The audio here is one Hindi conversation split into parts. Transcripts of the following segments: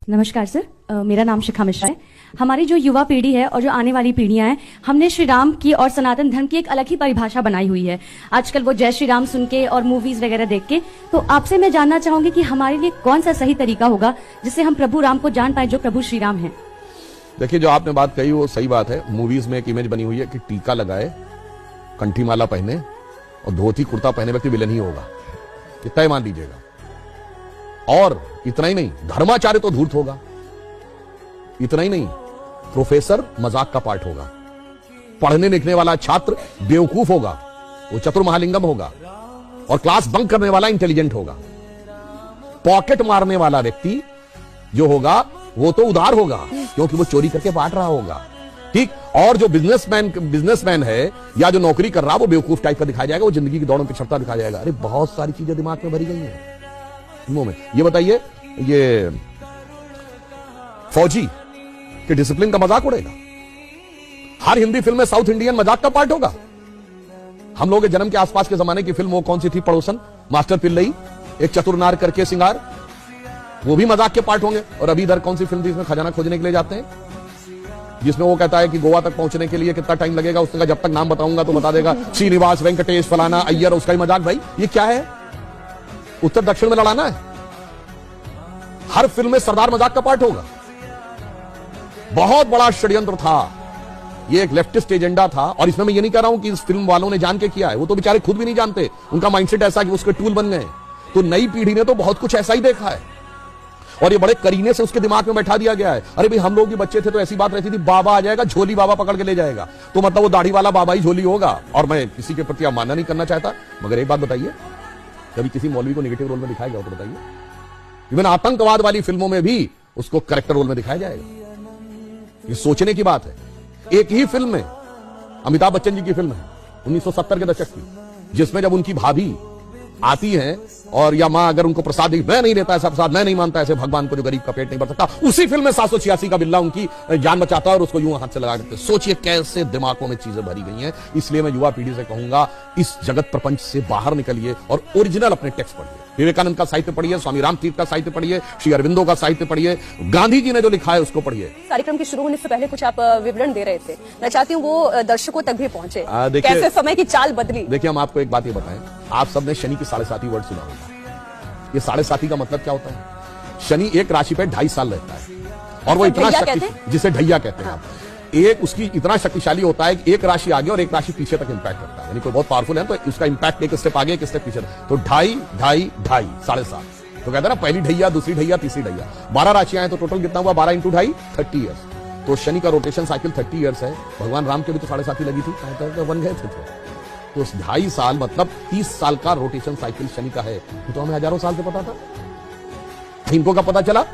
नमस्कार सर, मेरा नाम शिखा मिश्रा है। हमारी जो युवा पीढ़ी है और जो आने वाली पीढ़ियां हैं, हमने श्री राम की और सनातन धर्म की एक अलग ही परिभाषा बनाई हुई है। आजकल वो जय श्री राम सुन के और मूवीज वगैरह देख के। तो आपसे मैं जानना चाहूंगी कि हमारे लिए कौन सा सही तरीका होगा जिससे हम प्रभु राम को जान पाए जो प्रभु श्री राम है। देखिए, जो आपने बात कही वो सही बात है। मूवीज में एक इमेज बनी हुई है कि टीका लगाए, कंठी माला पहने और धोती कुर्ता पहने व्यक्ति विलन ही होगा, इतना ही मान लीजिएगा। और इतना ही नहीं, धर्माचार्य तो धूर्त होगा। इतना ही नहीं, प्रोफेसर मजाक का पार्ट होगा। पढ़ने लिखने वाला छात्र बेवकूफ होगा, वो चतुर महालिंगम होगा। और क्लास बंक करने वाला इंटेलिजेंट होगा। पॉकेट मारने वाला व्यक्ति जो होगा वो तो उदार होगा, क्योंकि वो चोरी करके बांट रहा होगा। ठीक। और जो बिजनेसमैन है या जो नौकरी कर रहा वो बेवकूफ टाइप का दिखाया जाएगा, वो जिंदगी की दौड़ में पिछड़ता दिखाया जाएगा। अरे बहुत सारी चीजें दिमाग में भरी गई हैं फिल्मों में। ये बताइए, ये फौजी के डिसिप्लिन का मजाक उड़ेगा। हर हिंदी फिल्म में साउथ इंडियन मजाक का पार्ट होगा। हम लोग के जन्म के आसपास के जमाने की फिल्म वो कौन सी थी, पड़ोसन, मास्टर पिल्लई, एक चतुरनार करके सिंगार, वो भी मजाक के पार्ट होंगे। और अभी इधर कौन सी फिल्म थी इसमें खजाना खोजने के लिए जाते हैं, जिसमें वो कहता है कि गोवा तक पहुंचने के लिए कितना टाइम लगेगा। उसने कहा जब तक नाम बताऊंगा तो बता देगा, श्रीनिवास, वेंकटेश, फलाना, अय्यर। उसका ही मजाक। भाई ये क्या है, उत्तर दक्षिण में लड़ाना है। हर फिल्म में सरदार मजाक का पार्ट होगा। बहुत बड़ा षड्यंत्र था ये, एक लेफ्टिस्ट एजेंडा था। और इसमें मैं ये नहीं कह रहा हूं कि इस फिल्म वालों ने जान के किया है, वो तो बेचारे खुद भी नहीं जानते। उनका माइंडसेट ऐसा कि उसके टूल बन गए। तो नई पीढ़ी ने तो बहुत कुछ ऐसा ही देखा है और ये बड़े करीने से उसके दिमाग में बैठा दिया गया है। अरे भाई, हम लोग भी बच्चे थे तो ऐसी बात रहती थी, बाबा आ जाएगा, झोली बाबा पकड़ के ले जाएगा, तो मतलब वो दाढ़ी वाला बाबा ही झोली होगा। और मैं किसी के प्रति अवमानना नहीं करना चाहता, मगर एक बात बताइए, कभी किसी मौलवी को नेगेटिव रोल में दिखाया गया तो बताइए। इवन आतंकवाद वाली फिल्मों में भी उसको कैरेक्टर रोल में दिखाया जाएगा। ये सोचने की बात है। एक ही फिल्म में, अमिताभ बच्चन जी की फिल्म है 1970 के दशक की, जिसमें जब उनकी भाभी आती हैं और या मां अगर उनको प्रसाद दी, मैं नहीं लेता ऐसा प्रसाद, मैं नहीं मानता ऐसे भगवान को जो गरीब का पेट नहीं भर सकता, उसी फिल्म में 786 का बिल्ला उनकी जान बचाता है और उसको यूं हाथ से लगा देते। सोचिए कैसे दिमागों में चीजें भरी गई हैं। इसलिए मैं युवा पीढ़ी से कहूंगा, इस जगत प्रपंच से बाहर निकलिए और ओरिजिनल अपने टेक्स्ट पढ़िए। विवेकानंद का साहित्य पढ़िए, स्वामी रामतीर्थ का साहित्य पढ़िए, श्री अरविंदो का साहित्य पढ़िए, गांधी जी ने जो लिखा है उसको पढ़िए। कार्यक्रम के शुरू होने से पहले कुछ आप विवरण दे रहे थे, मैं चाहती हूँ वो दर्शकों तक भी पहुंचे, कैसे समय की चाल बदली। देखिए, हम आपको एक बात ये बताएं, आप सबने शनि की 7.5 वर्ड सुना होगा। ये 7.5 का मतलब क्या होता है? शनि एक राशि पे 2.5 साल रहता है और वो इतना जिसे ढैया कहते हैं। एक उसकी इतना शक्तिशाली होता है कि एक राशि आगे और एक राशि पीछे तक इंपैक्ट करता है। यानी कोई बहुत पावरफुल है तो उसका इंपैक्ट एक स्टेप आगे, एक स्टेप पीछे। तो 2.5, 2.5, 2.5, 7.5। तो कहते हैं ना, पहली ढैया, दूसरी ढैया, तीसरी ढैया। 12 राशियां हैं तो टोटल कितना हुआ? 12 × 2.5, 30 ईयर्स। तो शनि का रोटेशन साइकिल 30 ईयर्स है। भगवान राम के भी तो 7.5 लगी थी, तो बन गए थे। तो 2.5 साल मतलब 30 साल का रोटेशन साइकिल शनि का है। तो हमें हजारों साल से पता था, इनको कब पता चला?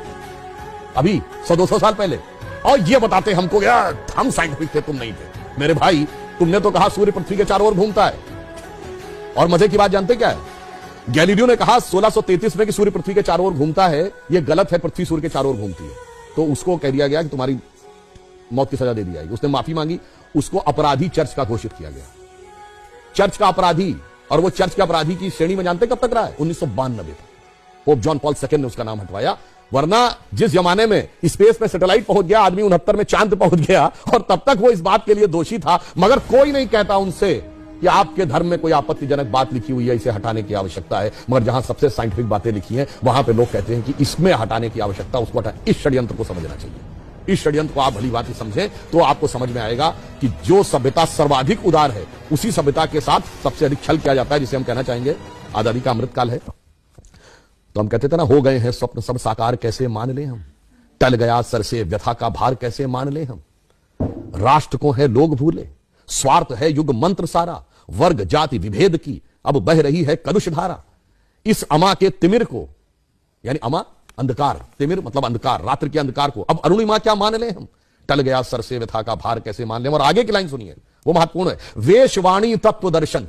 अभी 100-200 साल पहले। और ये बताते हमको, यार हम साइंटिफिक थे, तुम नहीं थे। मेरे भाई, तुमने तो कहा सूर्य पृथ्वी के चारों ओर घूमता है। और मजे की बात जानते क्या है? गैलीलियो ने कहा 1633 में कि सूर्य पृथ्वी के चारों ओर घूमता है। ये गलत है, पृथ्वी सूर्य के चारों ओर घूमती है। तो उसको कह दिया गया कि तुम्हारी मौत की सजा दे दी जाएगी। उसने माफी मांगी, उसको अपराधी चर्च का घोषित किया गया। चर्च का अपराधी। और वो चर्च के अपराधी की श्रेणी में जानते कब तक रहा है? 1992 तक। पोप जॉन पॉल II ने उसका नाम हटवाया। वरना जिस जमाने में स्पेस में सैटेलाइट पहुंच गया, आदमी 69 में चांद पहुंच गया, और तब तक वो इस बात के लिए दोषी था। मगर कोई नहीं कहता उनसे कि आपके धर्म में कोई आपत्तिजनक बात लिखी हुई है, इसे हटाने की आवश्यकता है। मगर जहां सबसे साइंटिफिक बातें लिखी हैं, वहां पे लोग कहते हैं कि इसमें हटाने की आवश्यकता, उसको हटा। इस षड्यंत्र को समझना चाहिए। इस षड्यंत्र को आप भली बात समझें तो आपको समझ में आएगा कि जो सभ्यता सर्वाधिक उदार है, उसी सभ्यता के साथ सबसे अधिक छल किया जाता है, जिसे हम कहना चाहेंगे आजादी का अमृतकाल है। तो हम कहते थे ना, हो गए हैं स्वप्न सब साकार, कैसे मान ले हम, टल गया सर से व्यथा का भार, कैसे मान ले हम। राष्ट्र को है लोग भूले, स्वार्थ है युग मंत्र सारा, वर्ग जाति विभेद की अब बह रही है कलुष धारा। इस अमा के तिमिर को, यानी अमा अंधकार, तिमिर मतलब अंधकार, रात्रि के अंधकार को अब अरुणिमा क्या मान ले हम, टल गया सर से व्यथा का भार कैसे मान ले। और आगे की लाइन सुनिए, वो महत्वपूर्ण है। वेशवाणी तत्व दर्शन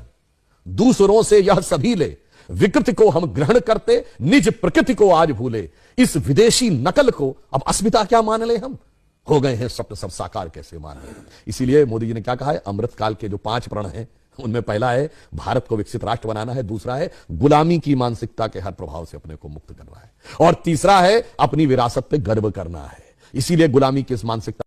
दूसरों से यह सभी ले, विकृति को हम ग्रहण करते, निज प्रकृति को आज भूले। इस विदेशी नकल को अब अस्मिता क्या मान ले हम, हो गए हैं स्वप्न सब साकार कैसे मान ले। इसीलिए मोदी जी ने क्या कहा है, अमृतकाल के जो 5 प्रण हैं, उनमें पहला है भारत को विकसित राष्ट्र बनाना है, दूसरा है गुलामी की मानसिकता के हर प्रभाव से अपने को मुक्त करना है, और तीसरा है अपनी विरासत पे गर्व करना है। इसीलिए गुलामी की इस मानसिकता